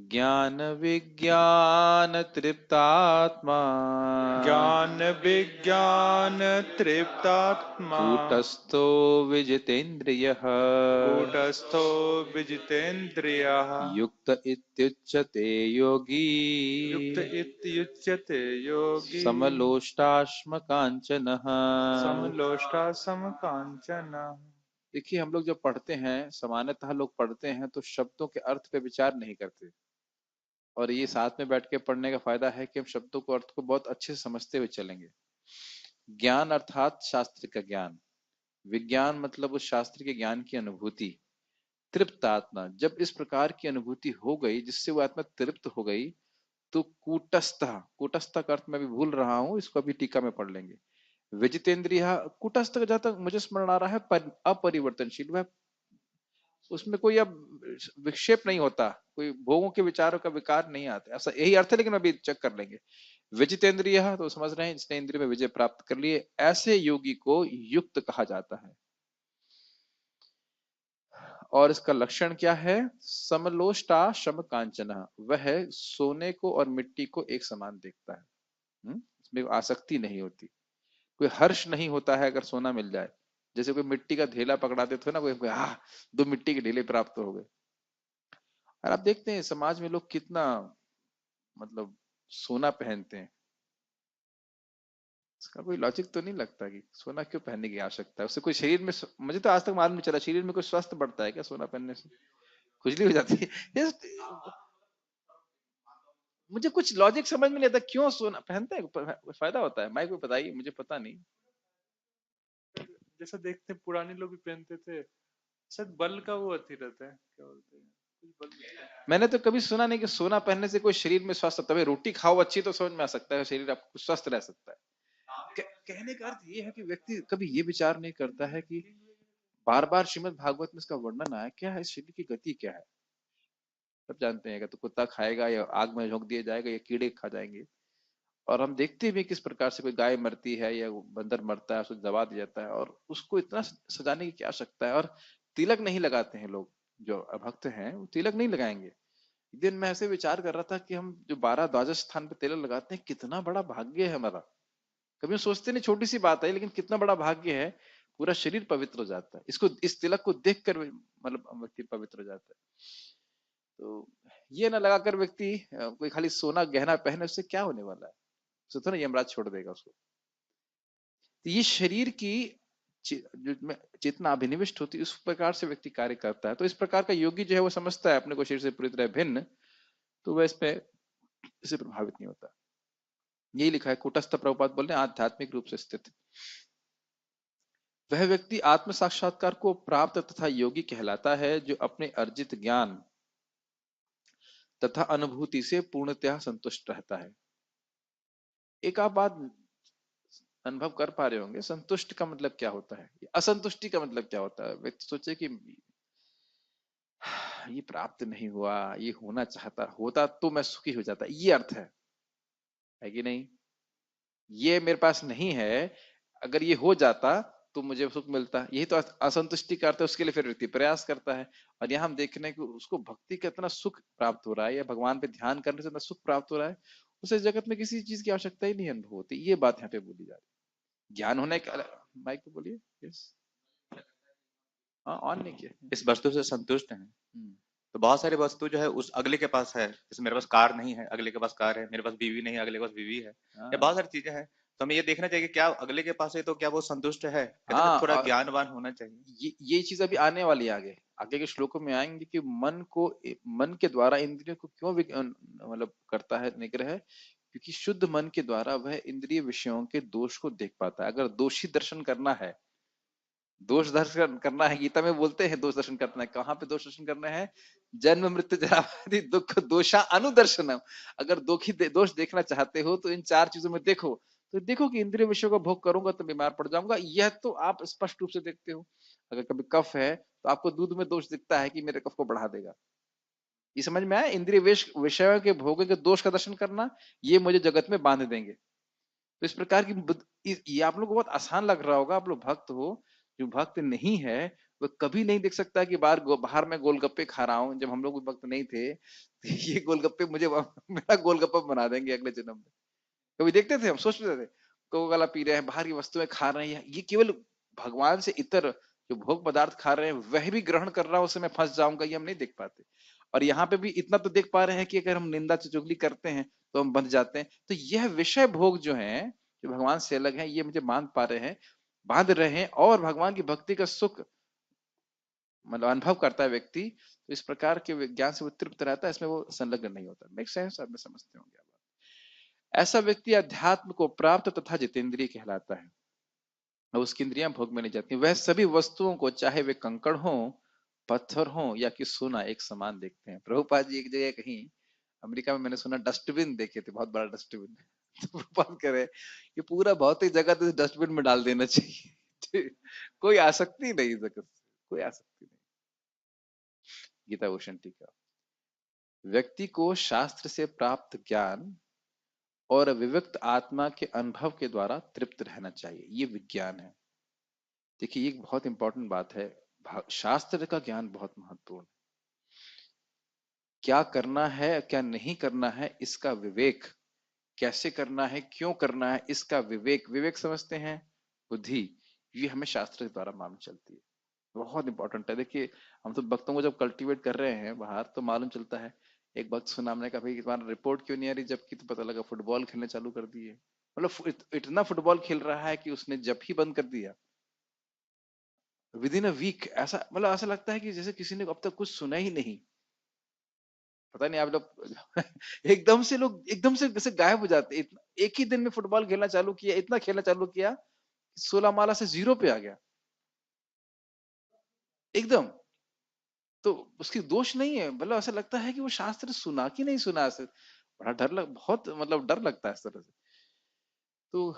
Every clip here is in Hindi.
ज्ञान विज्ञान तृप्तात्मा ज्ञान विज्ञान तृप्तात्मा कूटस्थो विजितेन्द्रियः कूटस्थो विजितेन्द्रियः युक्त इत्युच्यते योगी युक्त इत्युच्यते योगी समलोष्टाश्मकाञ्चनः। समलोष्टाश्मकाञ्चन। देखिए, हम लोग जब पढ़ते हैं, सामान्यतः लोग पढ़ते हैं तो शब्दों के अर्थ पे विचार नहीं करते, और ये साथ में बैठ के पढ़ने का फायदा है कि हम शब्दों को अर्थ को बहुत अच्छे से समझते हुए चलेंगे। ज्ञान अर्थात शास्त्र का ज्ञान, विज्ञान मतलब उस शास्त्र के ज्ञान की अनुभूति। तृप्त आत्मा, जब इस प्रकार की अनुभूति हो गई जिससे वो आत्मा तृप्त हो गई, तो कूटस्थ, कूटस्थ का अर्थ मैं भी भूल रहा हूं, इसको अभी टीका में पढ़ लेंगे। विजितेंद्रिय, कूटस्थ का जहां तक मुझे स्मरण आ रहा है अपरिवर्तनशील, वह उसमें कोई अब विक्षेप नहीं होता, कोई भोगों के विचारों का विकार नहीं आता, ऐसा यही अर्थ है, लेकिन अभी चेक कर लेंगे। विजितेंद्रिय तो समझ रहे हैं जिसने इंद्रिय में विजय प्राप्त कर लिए, ऐसे योगी को युक्त कहा जाता है। और इसका लक्षण क्या है? समलोष्टा शम कांचन, वह सोने को और मिट्टी को एक समान देखता है। इसमें आसक्ति नहीं होती, कोई हर्ष नहीं होता है अगर सोना मिल जाए। जैसे कोई मिट्टी का ढेला पकड़ा देते हो ना, कोई दो मिट्टी के ढेले प्राप्त हो गए। और आप देखते हैं समाज में लोग कितना मतलब सोना पहनते हैं, इसका कोई लॉजिक तो नहीं लगता कि सोना क्यों पहनने की आवश्यकता है, उससे कोई शरीर में मुझे तो आज तक मालूम नहीं चला शरीर में कोई स्वस्थ बढ़ता है क्या सोना पहनने से? खुजली हो जाती है मुझे कुछ लॉजिक समझ में नहीं आता, क्यों सोना पहनते हैं, फायदा होता है? माइक को बताइए, मुझे पता नहीं। जैसा देखते हैं पुराने लोग भी पहनते थे, शायद बल का वो अथी रहता है, क्या बोलते हैं, कुछ बल रहता है। मैंने तो कभी सुना नहीं कि सोना पहनने से कोई शरीर में स्वस्थ, तभी रोटी खाओ अच्छी तो समझ में आ सकता है शरीर आपको स्वस्थ रह सकता है। कहने का अर्थ ये है कि व्यक्ति कभी ये विचार नहीं करता है कि बार बार श्रीमद् भागवत में इसका वर्णन आया, क्या है इस शरीर की गति क्या है। सब जानते हैं कि तो कुत्ता खाएगा या आग में झोंक दिया जाएगा या कीड़े खा जाएंगे, और हम देखते भी किस प्रकार से कोई गाय मरती है या बंदर मरता है, उसको दबा दिया जाता है, और उसको इतना सजाने की क्या आवश्यकता है। और तिलक नहीं लगाते हैं लोग, जो अभक्त हैं वो तिलक नहीं लगाएंगे। एक दिन मैं ऐसे विचार कर रहा था कि हम जो 12 द्वादश स्थान पे तिलक लगाते हैं, कितना बड़ा भाग्य है हमारा। कभी हम सोचते नहीं, छोटी सी बात है लेकिन कितना बड़ा भाग्य है, पूरा शरीर पवित्र हो जाता है इसको, इस तिलक को देख कर मतलब व्यक्ति पवित्र हो जाता है। तो ये ना लगाकर व्यक्ति कोई खाली सोना गहना पहने, उससे क्या होने वाला है? उससे तो ना यमराज छोड़ देगा उसको। तो ये शरीर की चेतना अभिनिविष्ट होती है, उस प्रकार से व्यक्ति कार्य करता है। तो इस प्रकार का योगी जो है वो समझता है अपने को शरीर से पूरी तरह भिन्न, तो वह इसमें इससे प्रभावित नहीं होता। यही लिखा है, कूटस्थ प्रभुपाद बोल रहे हैं, आध्यात्मिक रूप से स्थित वह व्यक्ति आत्म साक्षात्कार को प्राप्त तथा योगी कहलाता है, जो अपने अर्जित ज्ञान तथा अनुभूति से पूर्णतः संतुष्ट रहता है। एक आप बात अनुभव कर पा रहे होंगे, संतुष्ट का मतलब क्या होता है, असंतुष्टि का मतलब क्या होता है। व्यक्ति सोचे कि ये प्राप्त नहीं हुआ, ये होना चाहता होता तो मैं सुखी हो जाता, ये अर्थ है कि नहीं? ये मेरे पास नहीं है, अगर ये हो जाता तो मुझे सुख मिलता, यही तो असंतुष्टि का अर्थ है। उसके लिए फिर व्यक्ति प्रयास करता है, और यहाँ हम देख रहे हैं कि उसको भक्ति का इतना सुख प्राप्त हो रहा है या भगवान पे ध्यान करने से इतना सुख प्राप्त हो रहा है, उसे जगत में किसी चीज की आवश्यकता ही नहीं अनुभव होती। ये बात यहाँ पे बोली जा रही है। ज्ञान होने का, माइक पे बोलिए। यस, हाँ ऑन नहीं किया। इस वस्तु से संतुष्ट हैं। हम्म, तो बहुत सारी वस्तु जो है उस अगले के पास है, जैसे मेरे पास कार नहीं है, अगले के पास कार है, मेरे पास बीवी नहीं है, अगले के पास बीवी है, या हाँ बहुत सारी चीजें हैं। तो हमें ये देखना चाहिए कि क्या अगले के पास है तो क्या वो संतुष्ट है, कहते हैं हाँ, ना, थोड़ा और ज्ञानवान होना चाहिए। ये चीज अभी आने वाली है, आगे आगे के श्लोकों में आएंगे कि मन के द्वारा इंद्रियों को क्यों मतलब करता है निग्रह, क्योंकि शुद्ध मन के द्वारा वह इंद्रिय विषयों के दोष को देख पाता है। अगर दोषी दर्शन करना है, दोष दर्शन करना है, गीता में बोलते हैं दोष दर्शन करना है, कहाँ पे दोष दर्शन करना है? जन्म मृत्यु जरा व्याधि दुख दोषा अनुदर्शनम। अगर दोष देखना चाहते हो तो इन चार चीजों में देखो, तो देखो कि इंद्रिय विषयों का भोग करूंगा तो बीमार पड़ जाऊंगा, यह तो आप स्पष्ट रूप से देखते हो। अगर कभी कफ है तो आपको दूध में दोष दिखता है कि मेरे कफ को बढ़ा देगा, ये समझ में आया? इंद्रिय विषयों के भोगों के दोष का दर्शन करना, ये मुझे जगत में बांध देंगे। तो इस प्रकार की ये आप लोग को बहुत आसान लग रहा होगा, आप लोग भक्त हो। जो भक्त नहीं है वो कभी नहीं देख सकता कि बाहर मैं गोलगप्पे खा रहा हूँ, जब हम लोग उस वक्त नहीं थे तो ये गोलगप्पे मुझे मेरा गोलगप्पा बना देंगे अगले जन्म में। कभी देखते थे हम, सोचते थे कोका कोला पी रहे हैं, बाहर की वस्तुएं खा रहे हैं, ये केवल भगवान से इतर जो भोग पदार्थ खा रहे हैं वह भी ग्रहण कर रहा हूं, उससे मैं फंस जाऊंगा, ये हम नहीं देख पाते। और यहाँ पे भी इतना तो देख पा रहे हैं कि अगर हम निंदा चुगली करते हैं तो हम बंध जाते हैं। तो यह विषय भोग जो है, जो भगवान से अलग है, ये मुझे बांध रहे हैं, और भगवान की भक्ति का सुख मतलब अनुभव करता है व्यक्ति, तो इस प्रकार के विज्ञान से वो तृप्त रहता है, इसमें वो संलग्न नहीं होता। Make sense? आप में समझते होंगे आप। ऐसा व्यक्ति अध्यात्म को प्राप्त तथा जितेंद्रिय कहलाता है, और उसकी इंद्रियां भोग में नहीं जाती। वह सभी वस्तुओं को, चाहे वे कंकड़ हो, पत्थर हो या कि सोना, एक समान देखते हैं। प्रभुपाद जी एक जगह कहीं अमेरिका में मैंने सुना डस्टबिन देखे थे, बहुत बड़ा डस्टबिन। तो प्रभुपाद कह रहे ये पूरा भौतिक जगत इस डस्टबिन में डाल देना चाहिए। कोई आसक्ति नहीं जगत से, कोई आसक्ति नहीं। गीता भूषण टीका। व्यक्ति को शास्त्र से प्राप्त ज्ञान और विविक्त आत्मा के अनुभव के द्वारा तृप्त रहना चाहिए, ये विज्ञान है। देखिए ये बहुत इंपॉर्टेंट बात है, शास्त्र का ज्ञान बहुत महत्वपूर्ण। क्या करना है क्या नहीं करना है इसका विवेक, कैसे करना है क्यों करना है इसका विवेक समझते हैं, बुद्धि, ये हमें शास्त्र के द्वारा मालूम चलती है। बहुत इंपॉर्टेंट है। देखिए हम तो भक्तों को जब कल्टीवेट कर रहे हैं बाहर तो मालूम चलता है। एक भक्त सुना हमने कहा, भाई तुम्हारा रिपोर्ट क्यों नहीं आ रही, जबकि तो पता लगा फुटबॉल खेलने चालू कर दिए। मतलब इतना फुटबॉल खेल रहा है कि उसने जब ही बंद कर दिया विद इन अ वीक। ऐसा मतलब ऐसा लगता है कि जैसे किसी ने अब तक कुछ सुना ही नहीं। पता नहीं आप लोग एकदम से जैसे गायब हो जाते। एक ही दिन में फुटबॉल खेलना चालू किया, इतना खेलना चालू किया, 16 माला से 0 पे आ गया एकदम। तो उसकी दोष नहीं है, मतलब ऐसा लगता है कि वो शास्त्र सुना कि नहीं सुना। ऐसे बड़ा बहुत मतलब डर लगता है इस तरह से। तो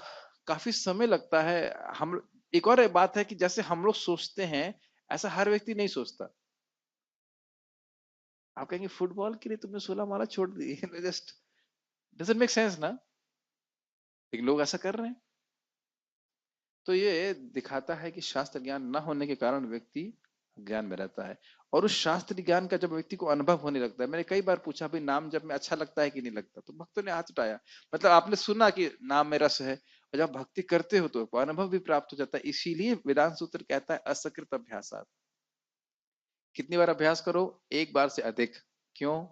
काफी समय लगता है। हम एक और बात है कि जैसे हम लोग सोचते हैं ऐसा हर व्यक्ति नहीं सोचता। आप कहेंगे फुटबॉल के लिए तुमने 16 माला छोड़ दी, जस्ट डजंट मेक सेंस ना, लेकिन लोग ऐसा कर रहे हैं। तो ये दिखाता है कि शास्त्र ज्ञान न होने के कारण व्यक्ति ज्ञान में रहता है, और उस शास्त्र ज्ञान का जब व्यक्ति को अनुभव होने लगता है। मैंने कई बार पूछा भाई नाम जब में अच्छा लगता है कि नहीं लगता, तो भक्तों ने हाथ उठाया। मतलब आपने सुना कि नाम में रस है, और जब भक्ति करते हो तो अनुभव भी प्राप्त हो जाता है। इसीलिए वेदांत सूत्र कहता है असकृत अभ्यासात। कितनी बार अभ्यास करो? एक बार से अधिक। क्यों?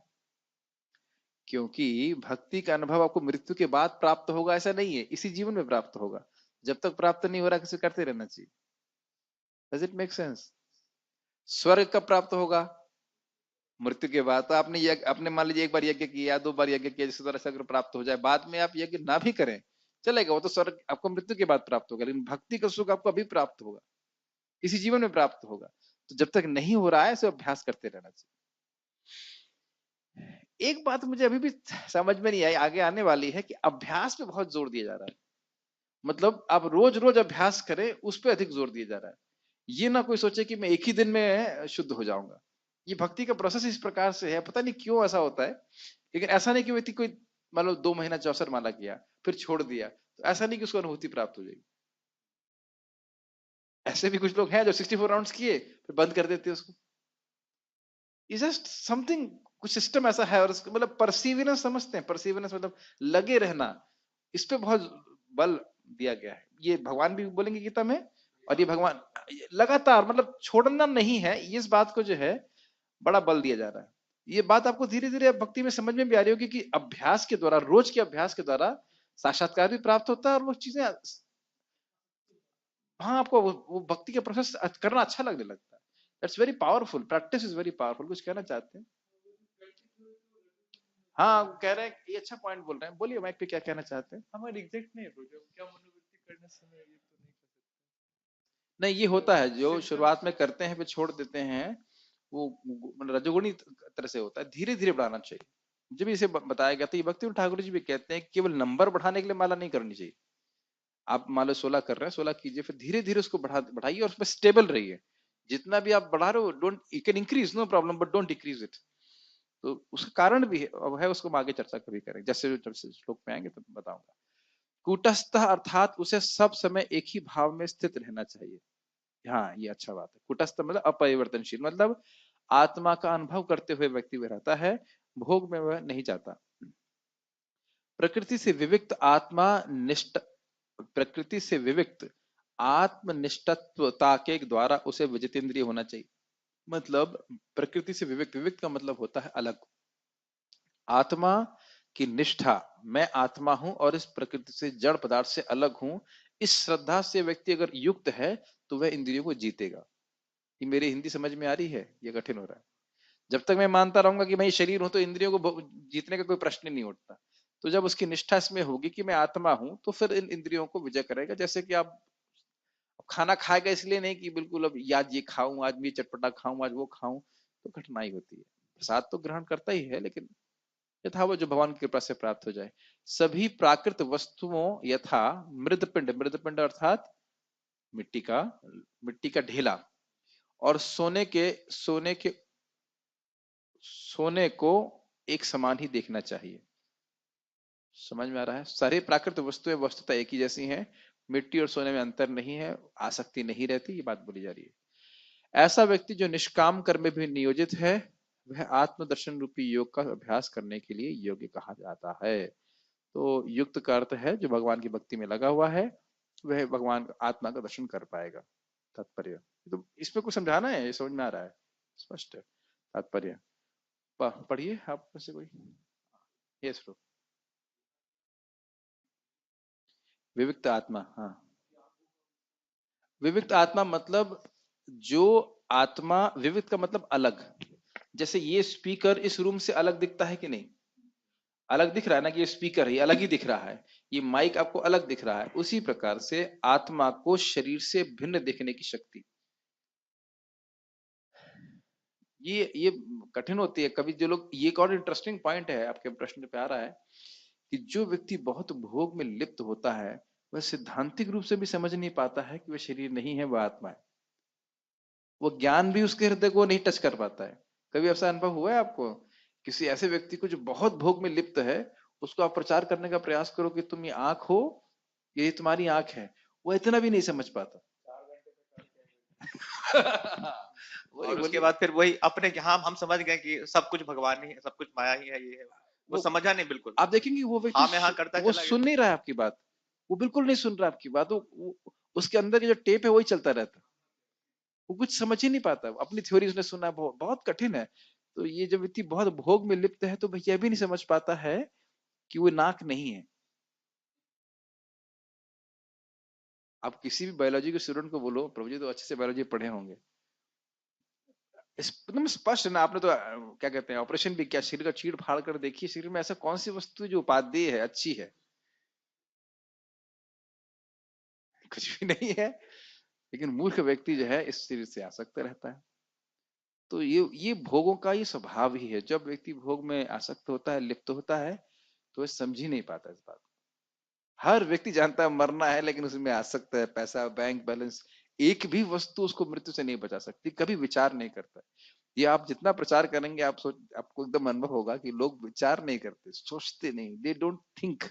क्योंकि भक्ति का अनुभव आपको मृत्यु के बाद प्राप्त होगा ऐसा नहीं है, इसी जीवन में प्राप्त होगा। जब तक प्राप्त नहीं हो रहा किसी करते रहना चाहिए। Does it make sense? स्वर्ग कब प्राप्त होगा? मृत्यु के बाद। तो आपने मान लीजिए एक बार यज्ञ किया, 2 बार यज्ञ किया, जिस तरह से अगर प्राप्त हो जाए, बाद में आप यज्ञ ना भी करें चलेगा, वो तो स्वर्ग आपको मृत्यु के बाद प्राप्त होगा। लेकिन भक्ति का सुख आपको अभी प्राप्त होगा, इसी जीवन में प्राप्त होगा। तो जब तक नहीं हो रहा है इसे अभ्यास करते रहना चाहिए। एक बात मुझे अभी भी समझ में नहीं आई, आगे आने वाली है, कि अभ्यास पे बहुत जोर दिया जा रहा है। मतलब आप रोज रोज अभ्यास करें, उस पर अधिक जोर दिया जा रहा है। ये ना कोई सोचे कि मैं एक ही दिन में शुद्ध हो जाऊंगा। ये भक्ति का प्रोसेस इस प्रकार से है, पता नहीं क्यों ऐसा होता है। लेकिन ऐसा नहीं कि व्यक्ति कोई मतलब 2 महीना 64 माला किया फिर छोड़ दिया, तो ऐसा नहीं कि उसको अनुभूति प्राप्त हो जाएगी। ऐसे भी कुछ लोग हैं जो 64 राउंड्स किए फिर बंद कर देते उसको। इज जस्ट समथिंग, कुछ सिस्टम ऐसा है। और उसको मतलब परसिवियरेंस समझते हैं, परसिवियरेंस मतलब लगे रहना, इस पे बहुत बल दिया गया है। ये भगवान भी बोलेंगे गीता में, और ये भगवान लगातार मतलब छोड़ना नहीं है, इस बात को जो है बड़ा बल दिया जा रहा है। ये बात आपको धीरे धीरे भक्ति में समझ में भी आ रही होगी कि अभ्यास के द्वारा, रोज के अभ्यास के द्वारा साक्षात्कार भी प्राप्त होता है, और वो चीजें हाँ आपको वो भक्ति का प्रोसेस करना अच्छा लगने लगता है। That's very powerful, practice is very powerful. कुछ कहना चाहते हैं? हाँ कह रहे हैं, ये अच्छा पॉइंट बोल रहे हैं, बोलिए माइक पे क्या कहना चाहते हैं। हमारे एग्जैक्ट नहीं है प्रोग्राम, क्या मनोवृत्ति करने समय ये तो नहीं कर सकते। नहीं ये होता है, जो शुरुआत में करते हैं फिर छोड़ देते हैं, वो मतलब रजोगुणी तरह से होता है, धीरे धीरे बढ़ाना चाहिए। जब इसे बताया गया था, ये भक्ति ठाकुर जी भी कहते हैं केवल नंबर बढ़ाने के लिए माला नहीं करनी चाहिए। आप मान लो 16 कर रहे हैं, 16 कीजिए, फिर धीरे धीरे उसको बढ़ाइए, और उसमें स्टेबल रहिए। जितना भी आप बढ़ा रहे हो, don't, you can increase no problem, but don't decrease it. तो उसका कारण भी है उसको हम आगे चर्चा कभी करेंगे, जैसे जब से श्लोक में आएंगे तब बताऊंगा। कूटस्थ अर्थात उसे सब समय एक ही भाव में स्थित रहना चाहिए। हाँ ये अच्छा बात है। कुटस्थ मतलब अपरिवर्तनशील, मतलब आत्मा का अनुभव करते हुए व्यक्ति वह रहता है, भोग में वह नहीं जाता। प्रकृति से विविक्त आत्मा निष्ठ प्रकृति से विविक्त आत्मनिष्ठत्वता के द्वारा उसे विजितेंद्रिय होना चाहिए। मतलब प्रकृति से विविक्त, विविक्त का मतलब होता है अलग। आत्मा की निष्ठा, मैं आत्मा हूं और इस प्रकृति से जड़ पदार्थ से अलग हूं, इस श्रद्धा से व्यक्ति अगर युक्त है तो वह इंद्रियों को जीतेगा। ये मेरी हिंदी समझ में आ रही है? ये कठिन हो रहा है? जब तक मैं मानता रहूंगा कि मैं ये शरीर हूं तो इंद्रियों को जीतने का कोई प्रश्न ही नहीं उठता। तो जब उसकी निष्ठा इसमें होगी कि मैं आत्मा हूं, तो फिर इन इंद्रियों को विजय करेगा। जैसे कि आप खाना खाएगा इसलिए नहीं कि बिल्कुल अब आज ये खाऊं, आज ये चटपटा खाऊं, आज वो खाऊं, तो कठिनाई होती है। प्रसाद तो ग्रहण करता ही है, लेकिन यथावत जो भगवान की कृपा से प्राप्त हो जाए। सभी प्राकृत वस्तुओं यथा मृदपिंड, मृदपिंड अर्थात मिट्टी का, मिट्टी का ढेला, और सोने को एक समान ही देखना चाहिए। समझ में आ रहा है? सारी प्राकृत वस्तुएं वस्तुतः एक ही जैसी हैं, मिट्टी और सोने में अंतर नहीं है, आसक्ति नहीं रहती, ये बात बोली जा रही है। ऐसा व्यक्ति जो निष्काम कर्म में भी नियोजित है, वह आत्मदर्शन रूपी योग का अभ्यास करने के लिए योग्य कहा जाता है। तो युक्त का अर्थ है जो भगवान की भक्ति में लगा हुआ है, वह भगवान आत्मा का दर्शन कर पाएगा। तात्पर्य तो इसमें कुछ समझाना है? ये समझ में आ रहा है? स्पष्ट है तात्पर्य? पढ़िए आप में से कोई। Yes bro. विविक्त आत्मा, हाँ। विविक्त आत्मा मतलब जो आत्मा, विविक्त का मतलब अलग। जैसे ये स्पीकर इस रूम से अलग दिखता है कि नहीं? अलग दिख रहा है ना कि ये स्पीकर है, ये अलग ही दिख रहा है। ये माइक आपको अलग दिख रहा है। उसी प्रकार से आत्मा को शरीर से भिन्न दिखने की शक्ति, ये कठिन होती है कभी। जो लोग, ये एक और इंटरेस्टिंग पॉइंट है आपके प्रश्न पे आ रहा है कि जो व्यक्ति बहुत भोग में लिप्त होता है, वह सिद्धांतिक रूप से भी समझ नहीं पाता है कि वह शरीर नहीं है, वह आत्मा है। वो ज्ञान भी उसके हृदय को नहीं टच कर पाता है। कभी ऐसा अनुभव हुआ है आपको? किसी ऐसे व्यक्ति को जो बहुत भोग में लिप्त है, उसको आप प्रचार करने का प्रयास करो कि तुम ये आंख हो, ये तुम्हारी आंख है, वो इतना भी नहीं समझ पाता। वही और उसके बोलिए। बाद फिर वही अपने, हाँ हम समझ गए कि सब कुछ भगवान ही है, सब कुछ माया ही है, ये है, वो वो समझा नहीं बिल्कुल। आप देखेंगे वो व्यक्ति हाँ में हाँ करता वो चला गया। सुन नहीं रहा है आपकी बात। वो बिल्कुल नहीं सुन रहा है आपकी बात। उसके अंदर की जो टेप है वही चलता रहता है। वो कुछ समझ ही नहीं पाता। अपनी थ्योरी उसने सुना है, बहुत, बहुत कठिन है। तो ये जब व्यक्ति बहुत भोग में लिप्त है, तो भैया भी नहीं समझ पाता है कि वो नाक नहीं है। आप किसी भी बायोलॉजी के स्टूडेंट को बोलो, प्रभु जी तो अच्छे से बायोलॉजी पढ़े होंगे, एकदम स्पष्ट है ना। आपने तो क्या कहते हैं, ऑपरेशन भी क्या, शरीर का चीड़ फाड़ कर देखिए, शरीर में ऐसा कौन सी वस्तु है जो उपादेय है, अच्छी है? कुछ भी नहीं है। लेकिन मूर्ख व्यक्ति जो है इस शरीर से आसक्त रहता है। तो ये भोगों का ये स्वभाव ही है। जब व्यक्ति भोग में आसक्त होता है, लिप्त होता है, तो वह समझ ही नहीं पाता इस बात को। हर व्यक्ति जानता है मरना है, लेकिन उसमें आसक्त है। पैसा, बैंक बैलेंस, एक भी वस्तु उसको मृत्यु से नहीं बचा सकती, कभी विचार नहीं करता। ये आप जितना प्रचार करेंगे, आपको एकदम अनुभव होगा कि लोग विचार नहीं करते, सोचते नहीं, दे डोंट थिंक।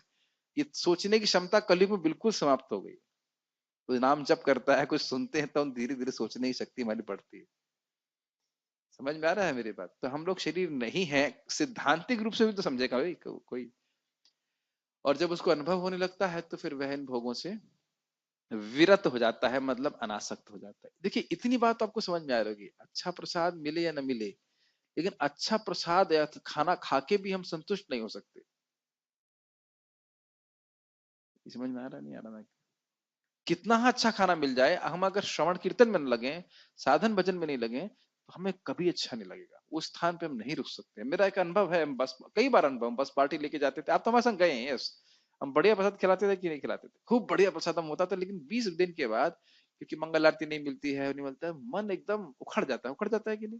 ये सोचने की क्षमता कलयुग में बिल्कुल समाप्त हो गई। कोई नाम जप करता है, कुछ सुनते हैं, तो हम धीरे धीरे सोचने की शक्ति हमारी बढ़ती है। समझ में आ रहा है मेरी बात? तो हम लोग शरीर नहीं है, सिद्धांतिक रूप से भी तो समझेगा भाई कोई। और जब उसको अनुभव होने लगता है, तो फिर वह इन भोगों से विरत हो जाता है, मतलब अनासक्त हो जाता है। देखिए इतनी बात तो आपको समझ में आ रही होगी, अच्छा प्रसाद मिले या न मिले, लेकिन अच्छा प्रसाद या खाना खा के भी हम संतुष्ट नहीं हो सकते। समझ में आ रहा नहीं आ रहा? कितना अच्छा खाना मिल जाए, हम अगर श्रवण कीर्तन में न लगे, साधन भजन में नहीं लगे, तो हमें कभी अच्छा नहीं लगेगा। उस स्थान पे हम नहीं रुक सकते। मेरा एक अनुभव है, बस कई बार अनुभव, बस पार्टी लेके जाते थे, आप तो हमारे संग गए हैं, यस। हम बढ़िया प्रसाद खिलाते थे कि नहीं खिलाते थे? खूब बढ़िया प्रसाद हम होता था, लेकिन 20 दिन के बाद, क्योंकि मंगल आरती नहीं मिलती है, नहीं मिलता है, मन एकदम उखड़ जाता है कि नहीं?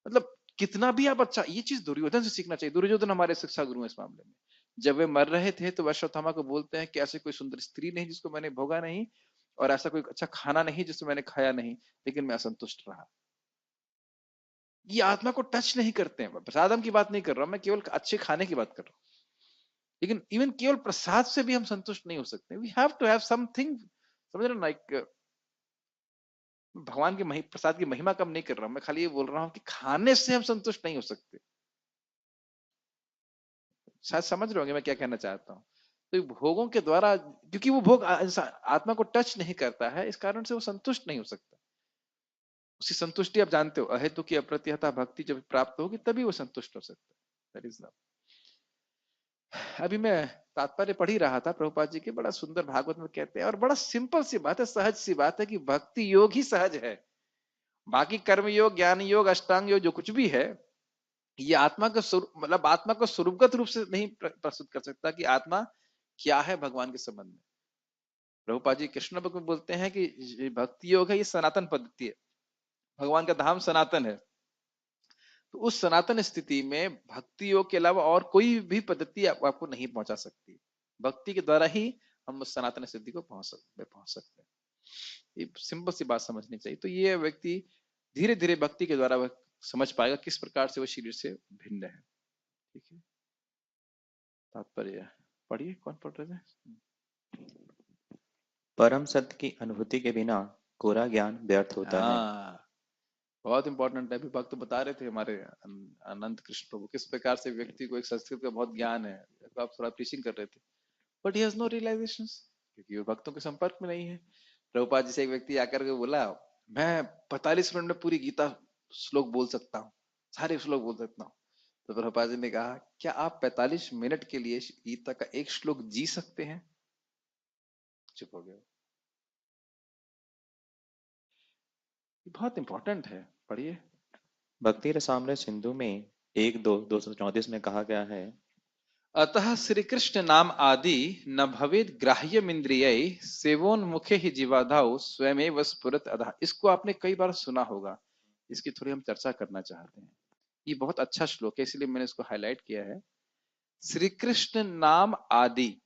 मतलब कितना भी आप अच्छा, ये चीज दुर्योधन से सीखना चाहिए। दुर्योधन हमारे शिक्षा गुरु हैं इस मामले में। जब वे मर रहे थे, तो वह अश्वत्थामा को बोलते हैं कि ऐसी कोई सुंदर स्त्री नहीं जिसको मैंने भोगा नहीं, और ऐसा कोई अच्छा खाना नहीं जिसको मैंने खाया नहीं, लेकिन मैं असंतुष्ट रहा। ये आत्मा को टच नहीं करते हैं। प्रसादम की बात नहीं कर रहा, मैं केवल अच्छे खाने की बात कर रहा हूँ। लेकिन इवन केवल प्रसाद से भी हम संतुष्ट नहीं हो सकते। We have to have something, समझ रहे ना? भगवान के प्रसाद की महिमा कम नहीं कर रहा हूं, मैं खाली ये बोल रहा हूं कि खाने से हम संतुष्ट नहीं हो सकते। शायद समझ रहे होंगे मैं क्या कहना चाहता हूँ। तो भोगों के द्वारा, क्योंकि वो भोग आत्मा को टच नहीं करता है, इस कारण से वो संतुष्ट नहीं हो सकता। उसकी संतुष्टि आप जानते हो, अहेतु की अप्रतिहता भक्ति जब प्राप्त होगी तभी वो संतुष्ट हो सकता है। That is love. अभी मैं तात्पर्य पढ़ ही रहा था प्रभुपाद जी के, बड़ा सुंदर भागवत में कहते हैं, और बड़ा सिंपल सी बात है, सहज सी बात है कि भक्ति योग ही सहज है। बाकी कर्म योग, ज्ञान योग, अष्टांग योग जो कुछ भी है, ये आत्मा का स्वरूप, मतलब आत्मा को स्वरूपगत रूप से नहीं प्रस्तुत कर सकता कि आत्मा क्या है भगवान के संबंध में। प्रभुपाद जी कृष्ण भक्त में बोलते हैं कि भक्ति योग है, ये सनातन पद्धति है, भगवान का धाम सनातन है। तो उस सनातन स्थिति में भक्ति योग के अलावा और कोई भी पद्धति आपको नहीं पहुंचा सकती। भक्ति के द्वारा ही हम उस सनातन स्थिति को पहुंच सकते हैं। ये सिंपल सी बात समझनी चाहिए। तो ये व्यक्ति धीरे धीरे भक्ति के द्वारा वह समझ पाएगा किस प्रकार से वो शरीर से भिन्न है। ठीक है, तात्पर्य पढ़िए, कौन पढ़ रहे थे? परम सत्य की अनुभूति के बिना कोरा ज्ञान व्यर्थ होता है। बहुत इंपॉर्टेंट है। अभी भक्त बता रहे थे हमारे अनंत कृष्ण प्रभु, किस प्रकार से व्यक्ति को एक संस्कृत का बहुत ज्ञान है, तो आप थोड़ा टीचिंग कर रहे थे, but he has no realisations, क्योंकि वो भक्तों के संपर्क में नहीं है। प्रभुपाद जी से एक व्यक्ति आकर के बोला, मैं 45 मिनट में पूरी गीता श्लोक बोल सकता हूँ, सारे श्लोक बोल सकता हूँ। तो प्रभुपाद जी ने कहा, क्या आप 45 मिनट के लिए गीता का एक श्लोक जी सकते हैं? चुप हो गया। बहुत इंपॉर्टेंट है, पढ़िए। भक्ति रसामृत सिंधु में 1-2-234 में कहा गया है, अतः श्री कृष्ण नाम आदि न भवेद ग्राह्यम इंद्रिय सेवोन्मुखे ही जीवाधाउ स्वयमेव स्फुरत अधः। इसको आपने कई बार सुना होगा, इसकी थोड़ी हम चर्चा करना चाहते हैं। ये बहुत अच्छा श्लोक है, इसलिए मैंने इसको हाईलाइट किया है। श्री कृष्ण नाम आदि,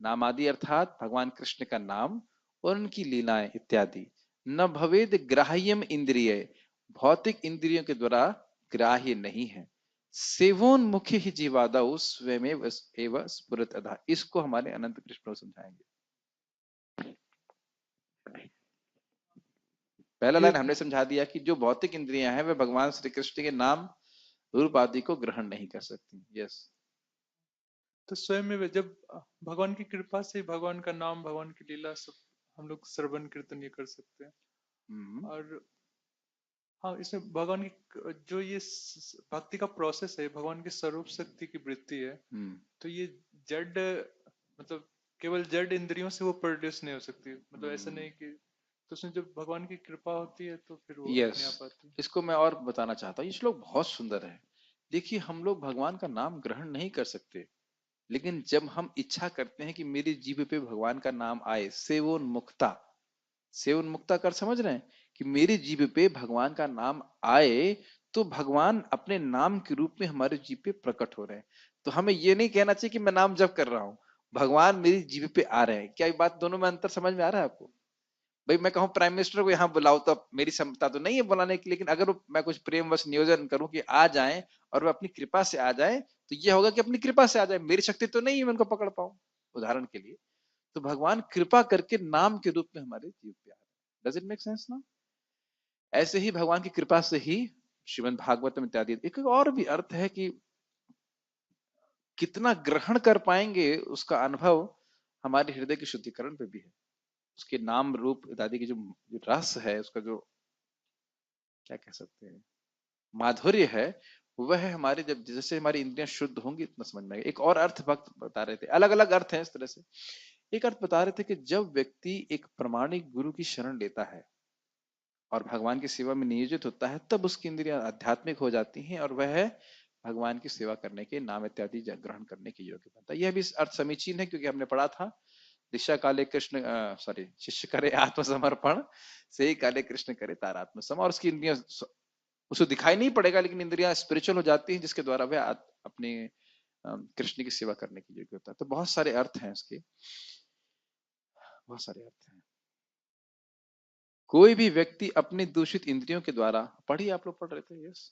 नाम आदि अर्थात भगवान कृष्ण का नाम और उनकी लीलाएं इत्यादि, न भवेद ग्राह्यम इंद्रिय, भौतिक इंद्रियों के द्वारा ग्राह्य नहीं है, सेवोन्मुखी ही जीवादाउ स्वयमेव एव स्फुरत अधः। इसको हमारे अनंत कृष्ण समझाएंगे। पहला लाइन हमने समझा दिया कि जो भौतिक इंद्रियां हैं वे भगवान श्री कृष्ण के नाम रूप आदि को ग्रहण नहीं कर सकती। यस। तो स्वयं में जब भगवान की कृपा से भगवान का नाम, भगवान की लीला सब हम लोग श्रवण कीर्तन ये कर सकते हैं। और हाँ, इसमें भगवान की जो ये भक्ति का प्रोसेस है, भगवान की स्वरूप शक्ति की वृत्ति है, तो ये जड़, मतलब केवल जड़ इंद्रियों से वो प्रोड्यूस नहीं हो सकती। मतलब ऐसा नहीं कि, तो उसमें जब भगवान की कृपा होती है तो फिर वो अपने आप आती है। इसको मैं और बताना चाहता हूँ, ये श्लोक बहुत सुंदर है। देखिए, हम लोग भगवान का नाम ग्रहण नहीं कर सकते, लेकिन जब हम इच्छा करते हैं कि मेरी जीभ पे भगवान का नाम आए, सेवोन्मुक्ता, सेवोन्मुक्ता कर समझ रहे हैं कि मेरी जीभ पे भगवान का नाम आए, तो भगवान अपने नाम के रूप में हमारे जीभ पे प्रकट हो रहे हैं। तो हमें ये नहीं कहना चाहिए कि मैं नाम जप कर रहा हूं, भगवान मेरी जीभ पे आ रहे हैं। क्या ये बात दोनों में अंतर समझ में आ रहा है आपको? भाई मैं कहूँ प्राइम मिनिस्टर को यहाँ बुलाओ, तो मेरी क्षमता तो नहीं है बुलाने की, लेकिन अगर मैं कुछ प्रेमवश नियोजन करूं कि आ जाएं और वो अपनी कृपा से आ जाएं, तो ये होगा कि अपनी कृपा से आ जाए, मेरी शक्ति तो नहीं है मैं उनको पकड़ पाऊं, उदाहरण के लिए। तो भगवान कृपा करके नाम के रूप में हमारे जीव पे आ रहे। डज इट मेक सेंस ना? ऐसे ही भगवान की कृपा से ही श्रीमद् भागवतम इत्यादि। एक और भी अर्थ है कि कितना ग्रहण कर पाएंगे उसका अनुभव हमारे हृदय के शुद्धिकरण पे भी है। उसके नाम रूप इत्यादि की जो रस है, उसका जो क्या कह सकते हैं माधुर्य है, वह हमारे जब जैसे हमारी इंद्रियां शुद्ध होंगी इतना समझ में आएगा। एक और अर्थ भक्त बता रहे थे, अलग अलग अर्थ हैं इस तरह से। एक अर्थ बता रहे थे कि जब व्यक्ति एक प्रामाणिक गुरु की शरण लेता है और भगवान की सेवा में नियोजित होता है, तब उसकी इंद्रियां आध्यात्मिक हो जाती हैं और वह भगवान की सेवा करने के, नाम इत्यादि ग्रहण करने के योग्य बनता है। यह भी अर्थ समीचीन है, क्योंकि हमने पढ़ा था दिशा काले कृष्ण, सॉरी, शिष्य करे आत्मसमर्पण से ही काले कृष्ण करे तारात्म सम। और उसकी इंद्रियां, उसे दिखाई नहीं पड़ेगा, लेकिन इंद्रियां स्पिरिचुअल हो जाती हैं, जिसके द्वारा वह अपने कृष्ण की सेवा करने के योग्य होता है। तो बहुत सारे अर्थ हैं इसके, बहुत सारे अर्थ हैं। कोई भी व्यक्ति अपनी दूषित इंद्रियों के द्वारा, पढ़िए, आप लोग पढ़ रहे थे, यस,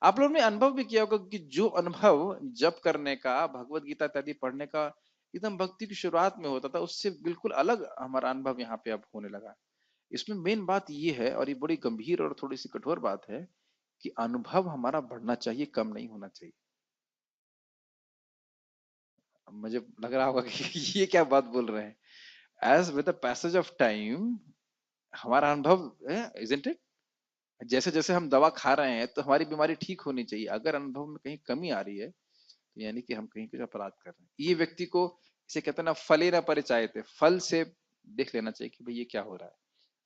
आप लोगों ने अनुभव भी किया होगा कि जो अनुभव जप करने का, भगवत गीता इत्यादि पढ़ने का एकदम भक्ति की शुरुआत में होता था, उससे बिल्कुल अलग हमारा अनुभव यहाँ पे अब होने लगा। इसमें मेन बात ये है, और ये बड़ी गंभीर और थोड़ी सी कठोर बात है, कि अनुभव हमारा बढ़ना चाहिए, कम नहीं होना चाहिए। मुझे लग रहा होगा कि ये क्या बात बोल रहे हैं। As with the passage of time हमारा अनुभव, इजंट इट, जैसे जैसे हम दवा खा रहे हैं तो हमारी बीमारी ठीक होनी चाहिए। अगर अनुभव में कहीं कमी आ रही है तो यानी कि हम कहीं कुछ अपराध कर रहे हैं। ये व्यक्ति को, इसे कहते हैं ना, फले ना परिचायते, फल से देख लेना चाहिए कि भाई ये क्या हो रहा है।